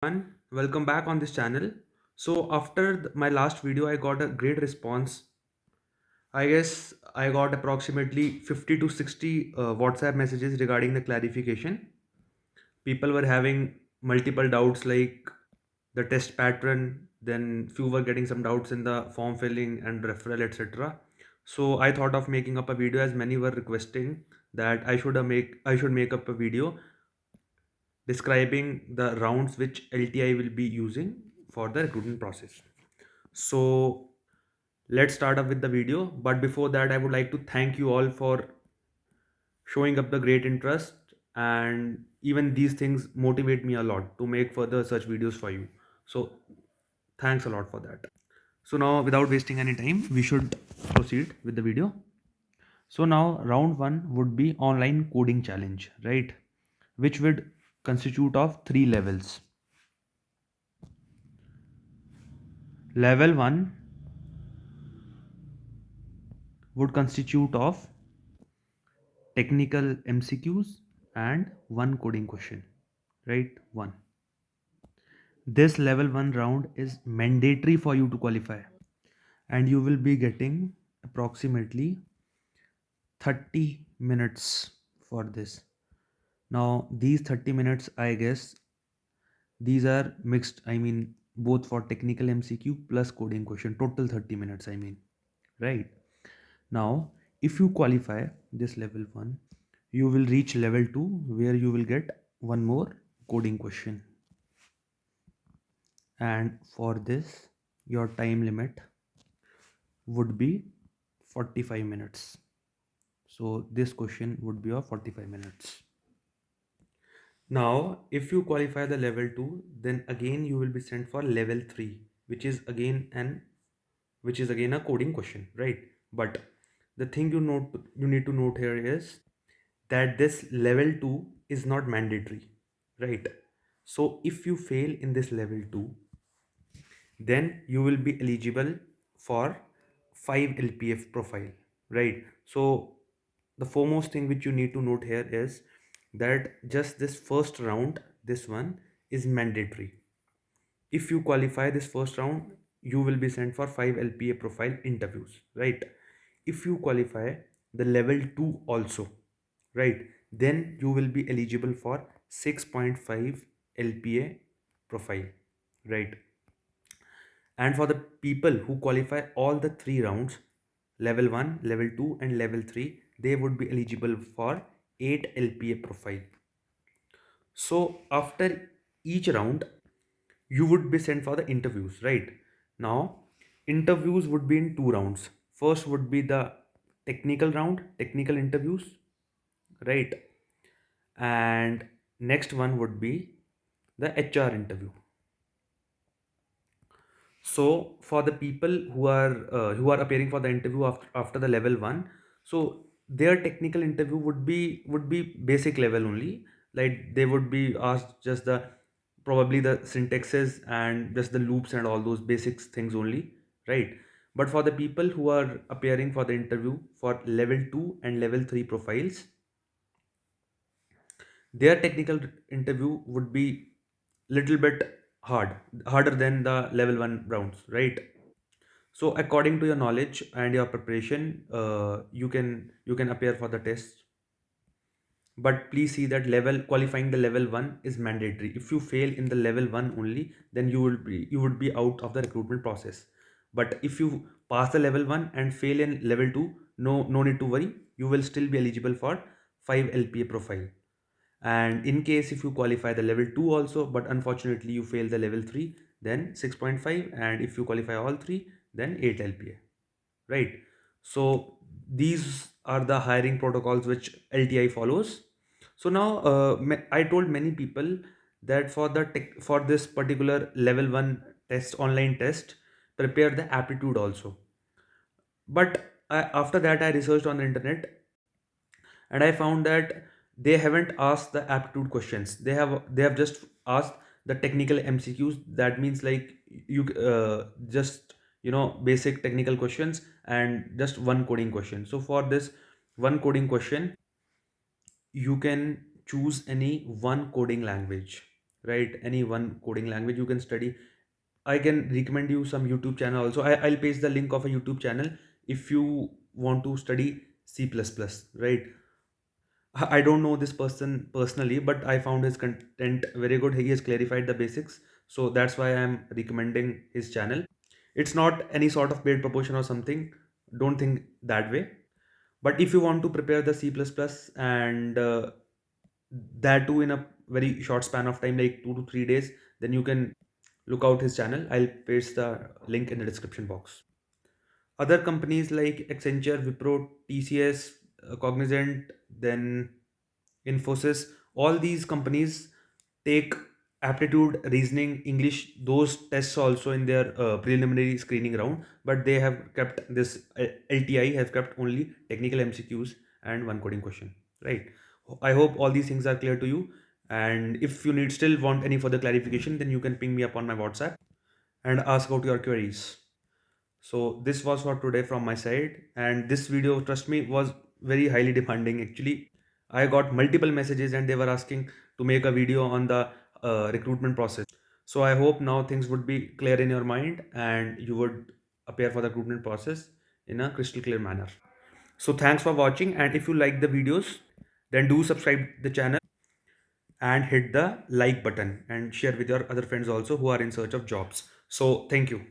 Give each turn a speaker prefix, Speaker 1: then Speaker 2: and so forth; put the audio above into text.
Speaker 1: Everyone, welcome back on this channel. So after my last video, I got a great response. I guess I got approximately 50 to 60 WhatsApp messages regarding the clarification. People were having multiple doubts like the test pattern, then few were getting some doubts in the form filling and referral, etc. So I thought of making up a video as many were requesting that I should make up a video describing the rounds which LTI will be using for the recruitment process. So let's start up with the video. But before that, I would like to thank you all for showing up the great interest. And even these things motivate me a lot to make further such videos for you. So thanks a lot for that. So now, without wasting any time, we should proceed with the video. So now round one would be online coding challenge, right? Which would constitute of three levels. Level 1 would constitute of technical MCQs and one coding question, right? One. This level 1 round is mandatory for you to qualify, and you will be getting approximately 30 minutes for this. Now, these 30 minutes, I guess, these are mixed, I mean, both for technical MCQ plus coding question, total 30 minutes, I mean, right? Now, if you qualify this level 1, you will reach level 2 where you will get one more coding question. And for this, your time limit would be 45 minutes. So this question would be of 45 minutes. Now, if you qualify the level 2, then again you will be sent for level 3, which is again a coding question, right? But the thing you need to note here is that this level 2 is not mandatory, right? So if you fail in this level 2, then you will be eligible for 5 LPF profile, right? So the foremost thing which you need to note here is that just this first round, this one is mandatory. If you qualify this first round, you will be sent for 5 LPA profile interviews, right? If you qualify the level 2 also, right, then you will be eligible for 6.5 LPA profile, right? And for the people who qualify all the three rounds, level 1, level 2 and level 3, they would be eligible for 8 LPA profile. So after each round, you would be sent for the interviews, right? Now, interviews would be in two rounds. First would be the technical round, technical interviews, right? And next one would be the HR interview. So for the people who are appearing for the interview after the level 1, so their technical interview would be basic level only. Like they would be asked just the probably the syntaxes and just the loops and all those basics things only, right? But for the people who are appearing for the interview for level 2 and level 3 profiles, their technical interview would be little bit harder than the level 1 rounds, right? So according to your knowledge and your preparation, you can appear for the test. But please see that level qualifying the level 1 is mandatory. If you fail in the level 1 only, then you would be out of the recruitment process. But if you pass the level 1 and fail in level 2, no need to worry. You will still be eligible for 5 LPA profile. And in case if you qualify the level 2 also, but unfortunately you fail the level 3, then 6.5, and if you qualify all three, then 8 LPA, right? So these are the hiring protocols which LTI follows. So now I told many people that for this particular level 1 test, online test, prepare the aptitude also. But after that I researched on the internet, and I found that they haven't asked the aptitude questions. They have just asked the technical MCQs. That means like you just basic technical questions and just one coding question. So for this one coding question, you can choose any one coding language, right? Any one coding language you can study. I can recommend you some YouTube channel also. I'll paste the link of a YouTube channel if you want to study C++, right? I don't know this person personally, but I found his content very good. He has clarified the basics, so that's why I'm recommending his channel. It's not any sort of paid proportion or something. Don't think that way. But if you want to prepare the C++ and that too in a very short span of time, like 2 to 3 days, then you can look out his channel. I'll paste the link in the description box. Other companies like Accenture, Wipro, TCS, Cognizant, then Infosys, all these companies take aptitude, reasoning, English, those tests also in their preliminary screening round, but they have kept this LTI have kept only technical MCQs and one coding question, right? I hope all these things are clear to you. And if you need still want any further clarification, then you can ping me up on my WhatsApp and ask out your queries. So this was for today from my side, and this video, trust me, was very highly demanding. Actually, I got multiple messages and they were asking to make a video on the recruitment process. So I hope now things would be clear in your mind and you would appear for the recruitment process in a crystal clear manner. So thanks for watching, and if you like the videos, then do subscribe the channel and hit the like button and share with your other friends also who are in search of jobs. So thank you.